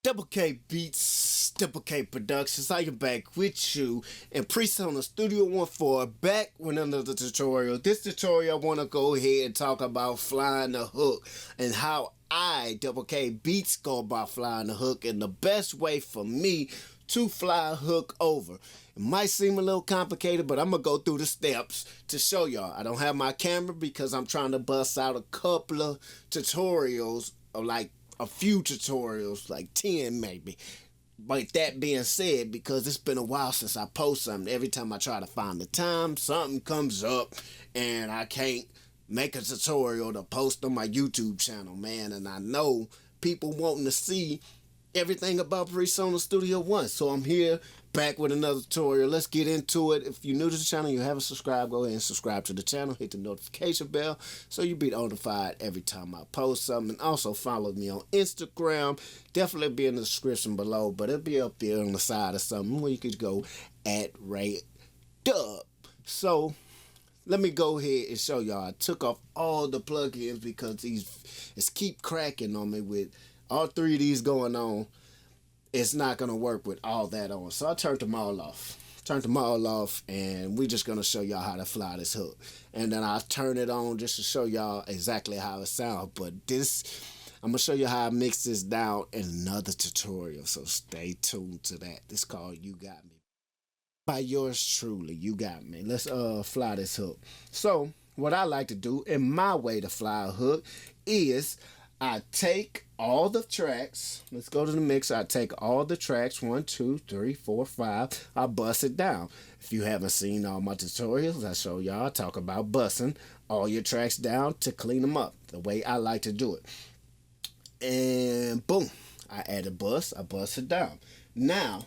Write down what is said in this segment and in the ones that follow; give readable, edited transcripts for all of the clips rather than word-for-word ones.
DoubleKBeats, Double K Productions. I am back with you and Priest on the Studio 14, back with another tutorial. This tutorial, I want to go ahead and talk about flying the hook and how DoubleKBeats go about flying the hook and the best way for me to fly a hook over. It might seem a little complicated, but I'm going to go through the steps to show y'all. I don't have my camera because I'm trying to bust out a couple of tutorials of like a few tutorials, like 10 maybe. But that being said, because it's been a while since I post something, every time I try to find the time, something comes up and I can't make a tutorial to post on my YouTube channel, man. And I know people wanting to see everything about Persona Studio One. So I'm here back with another tutorial. Let's get into it. If you're new to the channel, you haven't subscribed, go ahead and subscribe to the channel. Hit the notification bell so you'll be notified every time I post something. And also follow me on Instagram. Definitely be in the description below, but it'll be up there on the side or something where you could go at @RayDub. So let me go ahead and show y'all. I took off all the plugins because it's keep cracking on me with all three of these going on. It's not going to work with all that on. So I turned them all off. And we're just going to show y'all how to fly this hook. And then I'll turn it on just to show y'all exactly how it sounds. But I'm going to show you how I mix this down in another tutorial. So stay tuned to that. This called You Got Me by yours truly. You got me. Let's fly this hook. So what I like to do in my way to fly a hook is I take all the tracks. Let's go to the mix. I take all the tracks, 1, 2, 3, 4, 5. I bust it down. If you haven't seen all my tutorials, I show y'all, I talk about busting all your tracks down to clean them up, the way I like to do it. And boom, I add a bus. I bust it down. Now,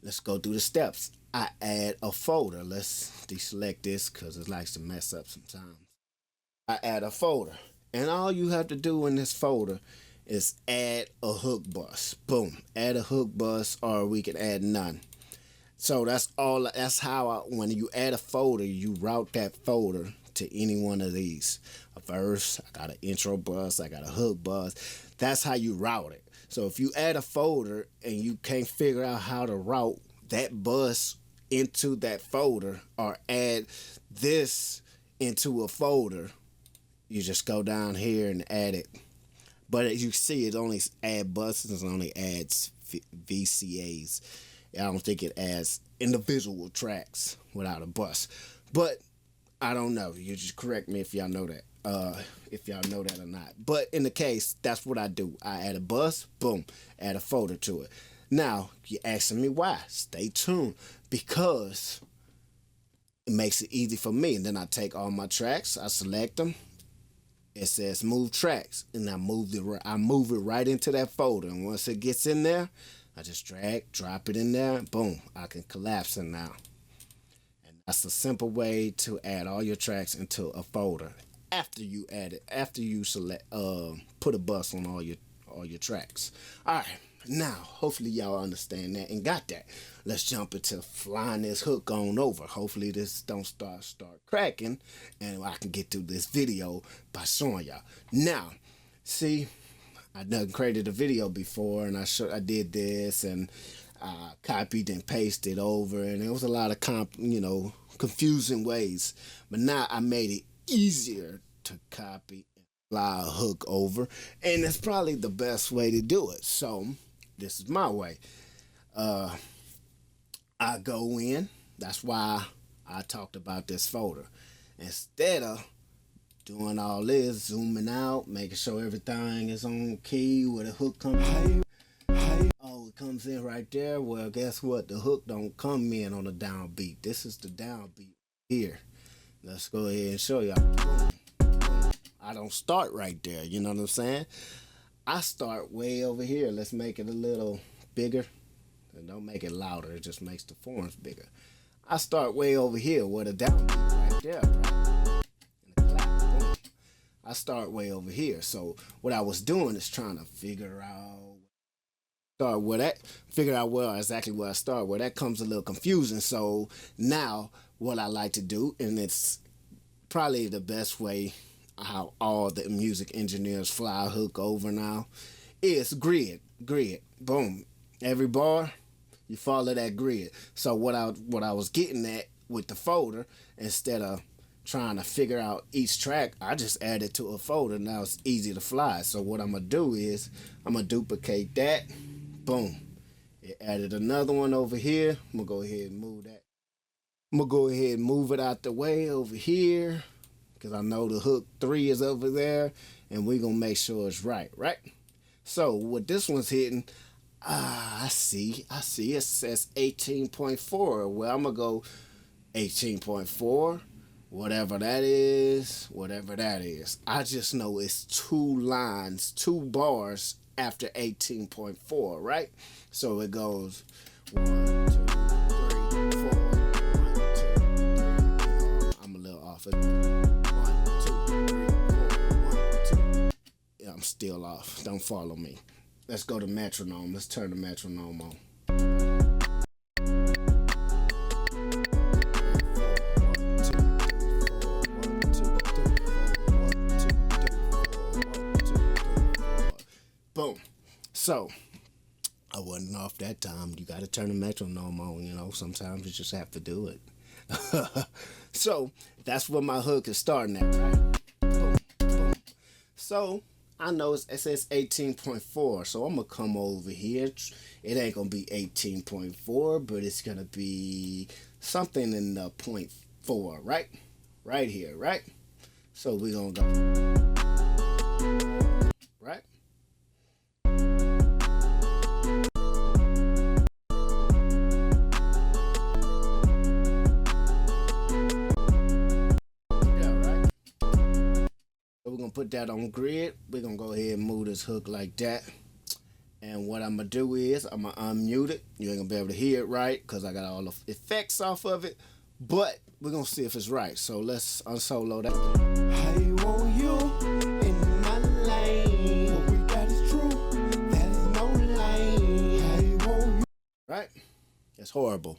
let's go through the steps. I add a folder. Let's deselect this because it likes to mess up sometimes. I add a folder. And all you have to do in this folder is add a hook bus. Boom. Add a hook bus, or we can add none. So that's all. That's how when you add a folder, you route that folder to any one of these. A verse, I got an intro bus, I got a hook bus. That's how you route it. So if you add a folder and you can't figure out how to route that bus into that folder or add this into a folder, you just go down here and add it. But as you see, it only add buses, it only adds VCAs. I don't think it adds individual tracks without a bus. But I don't know. You just correct me if y'all know that. If y'all know that or not. But in the case, that's what I do. I add a bus, boom, add a folder to it. Now, you're asking me why. Stay tuned. Because it makes it easy for me. And then I take all my tracks, I select them. It says move tracks, and I move it right into that folder. And once it gets in there, I just drop it in there. Boom, I can collapse it now. And that's a simple way to add all your tracks into a folder. After you add it, after you select, put a bus on all your tracks. All right. Now, hopefully y'all understand that and got that. Let's jump into flying this hook on over. Hopefully this don't start cracking and I can get through this video by showing y'all. Now, see, I done created a video before and I did this and I copied and pasted over, and there was a lot of confusing ways. But now I made it easier to copy and fly a hook over, and it's probably the best way to do it. So this is my way. I go in. That's why I talked about this folder. Instead of doing all this, zooming out, making sure everything is on key where the hook comes in. Oh, it comes in right there. Well, guess what? The hook don't come in on the downbeat. This is the downbeat here. Let's go ahead and show y'all. I don't start right there. You know what I'm saying? I start way over here. Let's make it a little bigger. And don't make it louder. It just makes the forms bigger. I start way over here where the downbeat right there, right? And the clap. Boom. I start way over here. So what I was doing is trying to figure out start where that, figure out where exactly where I start, where that comes a little confusing. So now what I like to do, and it's probably the best way how all the music engineers fly a hook over now, is grid. Boom. Every bar, you follow that grid. So what I was getting at with the folder, instead of trying to figure out each track, I just add it to a folder. Now it's easy to fly. So what I'm gonna do is I'm gonna duplicate that. Boom. It added another one over here. I'm gonna go ahead and move that. I'm gonna go ahead and move it out the way over here, because I know the hook 3 is over there, and we're gonna make sure it's right. So what this one's hitting, I see it says 18.4. Well, I'm gonna go 18.4, whatever that is. I just know it's 2 lines, 2 bars after 18.4, right? So it goes 1, 2, 3, 4, 1, 2, 3. I'm a little off it. 1, 2, 3, 4, 1, 2. Yeah, I'm still off. Don't follow me. Let's go to metronome. Let's turn the metronome on. Boom. So I wasn't off that time. You got to turn the metronome on. You know, sometimes you just have to do it. So that's where my hook is starting at, right? Boom, boom. So I know it says 18.4, so I'm gonna come over here. It ain't gonna be 18.4, but it's gonna be something in the 0.4, right? Right here, right? So we're gonna go, right? We're gonna put that on grid. We're gonna go ahead and move this hook like that. And what I'm gonna do is I'm gonna unmute it. You ain't gonna be able to hear it right because I got all the effects off of it. But we're gonna see if it's right. So let's unsolo that. I want you in my lane. What we got is true. That is no lane. I want you. Right? It's horrible.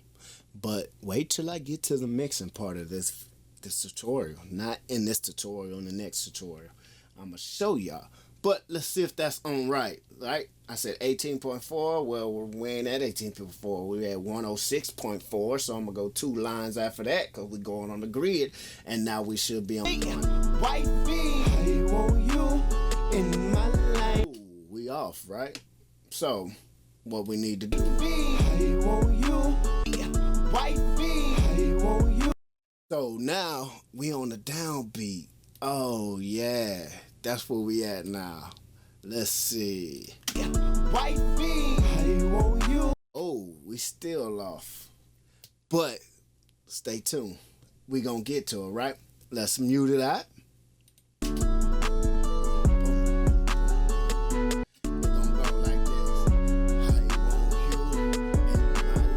But wait till I get to the mixing part of this tutorial. Not in this tutorial, in the next tutorial. I'm gonna show y'all. But let's see if that's on right. I said 18.4. Well, we ain't at 18.4. We're at 106.4. So I'm gonna go 2 lines after that because we're going on the grid. And now we should be on one. White bee, I want you in my life. Ooh, we off, right? So what we need to do. I want you. White bee, I want you. So now we on the downbeat. Oh yeah, that's where we at now. Let's see. White bee, I want you. Oh, we still off. But stay tuned. We gonna get to it, right? Let's mute it out. We're gonna go like this. I want you in my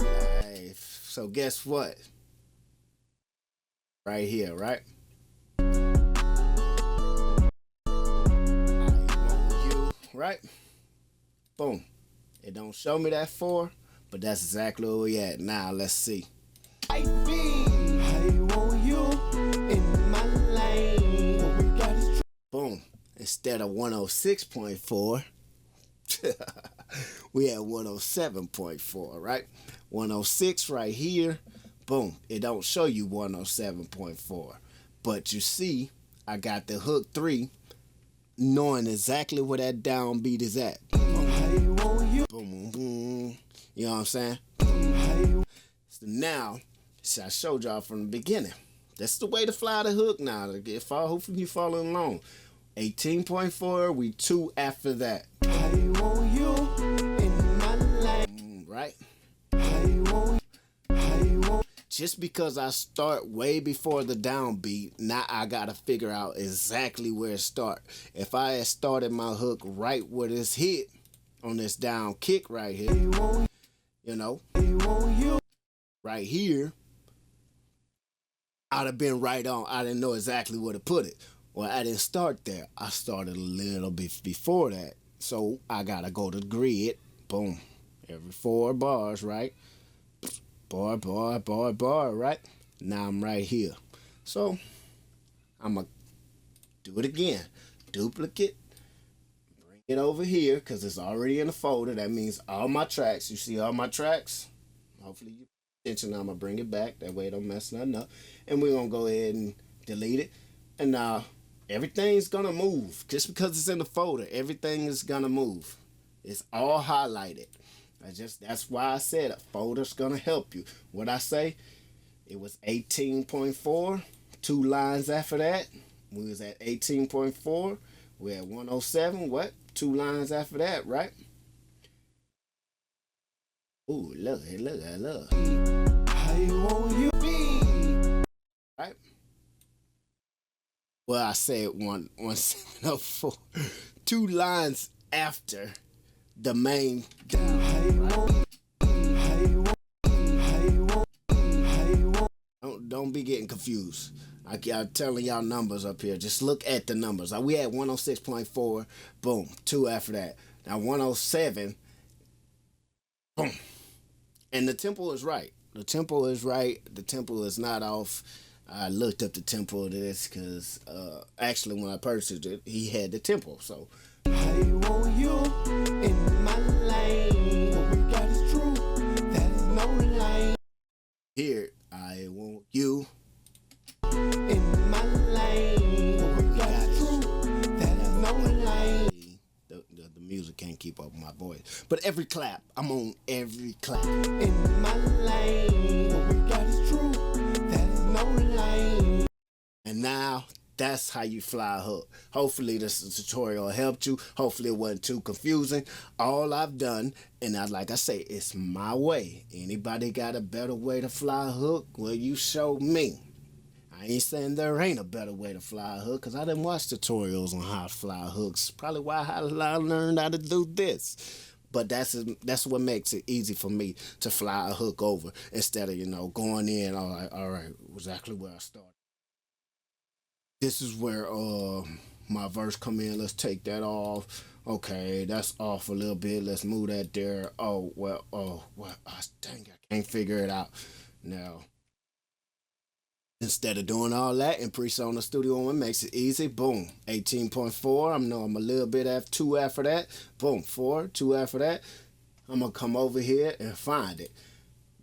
life. So guess what? Right here, right? Right? Boom. It don't show me that 4, but that's exactly where we at. Now let's see. I want you in my lane. What we got is boom. Instead of 106.4, we at 107.4, right? 106 right here. Boom. It don't show you 107.4. But you see, I got the hook 3 knowing exactly where that downbeat is at. Boom, boom, boom. You know what I'm saying? So now, I showed y'all from the beginning. That's the way to fly the hook now. Hopefully you following along. 18.4, we 2 after that. Right? Just because I start way before the downbeat, now I gotta figure out exactly where it start. If I had started my hook right where this hit on this down kick right here, you know, right here, I'd have been right on. I didn't know exactly where to put it. Well, I didn't start there. I started a little bit before that. So I gotta go to grid. Boom. every 4 bars, right? Bar, bar, bar, bar, right? Now I'm right here. So I'm going to do it again. Duplicate, bring it over here because it's already in the folder. That means all my tracks. You see all my tracks? Hopefully you pay attention. I'm going to bring it back. That way it don't mess nothing up. And we're going to go ahead and delete it. And now everything's going to move. Just because it's in the folder, everything is going to move. It's all highlighted. That's why I said a folder's going to help you. What I say? It was 18.4. 2 lines after that. We was at 18.4. We're at 107. What? 2 lines after that, right? Ooh, look. How you want you be? Right? Well, I said 1704. 2 lines after the main. Don't be getting confused. I'm telling y'all numbers up here. Just look at the numbers. We had 106.4. Boom. 2 after that. Now 107. Boom. And the tempo is right. The tempo is right. The tempo is not off. I looked up the tempo of this because actually when I purchased it, he had the tempo. So I want you in my lane. What we got is true. That is no lane. Here, I want you in my lane. What we got is true. That is no lane. The music can't keep up with my voice. But every clap, I'm on every clap. In my lane. What we got is true. That is no lane. And now, that's how you fly a hook. Hopefully this tutorial helped you. Hopefully it wasn't too confusing. All I've done, and like I say, it's my way. Anybody got a better way to fly a hook? Well, you show me. I ain't saying there ain't a better way to fly a hook because I didn't watch tutorials on how to fly hooks. Probably why I learned how to do this. But that's what makes it easy for me to fly a hook over instead of, going in, all right, exactly where I started. This is where my verse come in. Let's take that off. Okay, that's off a little bit. Let's move that there. Oh, dang, I can't figure it out. Now, instead of doing all that in PreSonus Studio One makes it easy. Boom, 18.4. I know I'm a little bit after 2 after that. Boom, 4, 2 after that. I'm going to come over here and find it,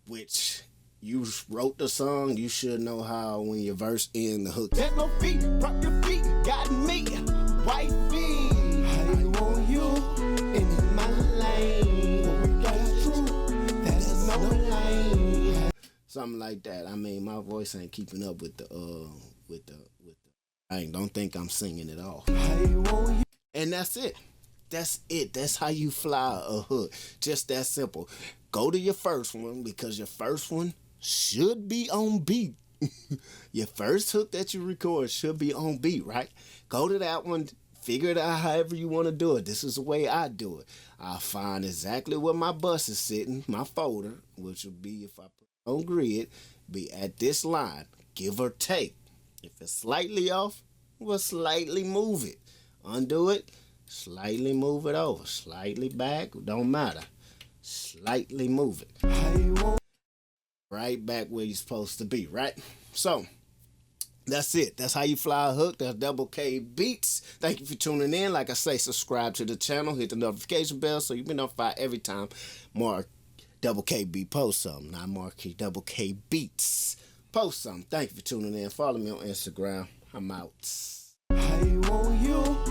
which... You wrote the song, you should know how when your verse in the hook. There's no feet, drop your feet, got me, white feet. I want you in my lane. What we got is true, there's no lane. Something like that. I mean, my voice ain't keeping up with the. I don't think I'm singing it all. And that's it. That's it. That's how you fly a hook. Just that simple. Go to your first one because your first one should be on beat. Your first hook that you record should be on beat, right? Go to that one, figure it out however you want to do it. This is the way I do it. I find exactly where my bus is sitting, my folder, which would be, if I put it on grid, be at this line, give or take. If it's slightly off, we'll slightly move it. Undo it, slightly move it over. Slightly back, don't matter. Slightly move it. Right back where you're supposed to be, right? So, that's it. That's how you fly a hook. That's DoubleKBeats. Thank you for tuning in. Like I say, subscribe to the channel. Hit the notification bell so you'll be notified every time Mark DoubleKB posts something. Not Mark DoubleKBeats post something. Thank you for tuning in. Follow me on Instagram. I'm out. I want you.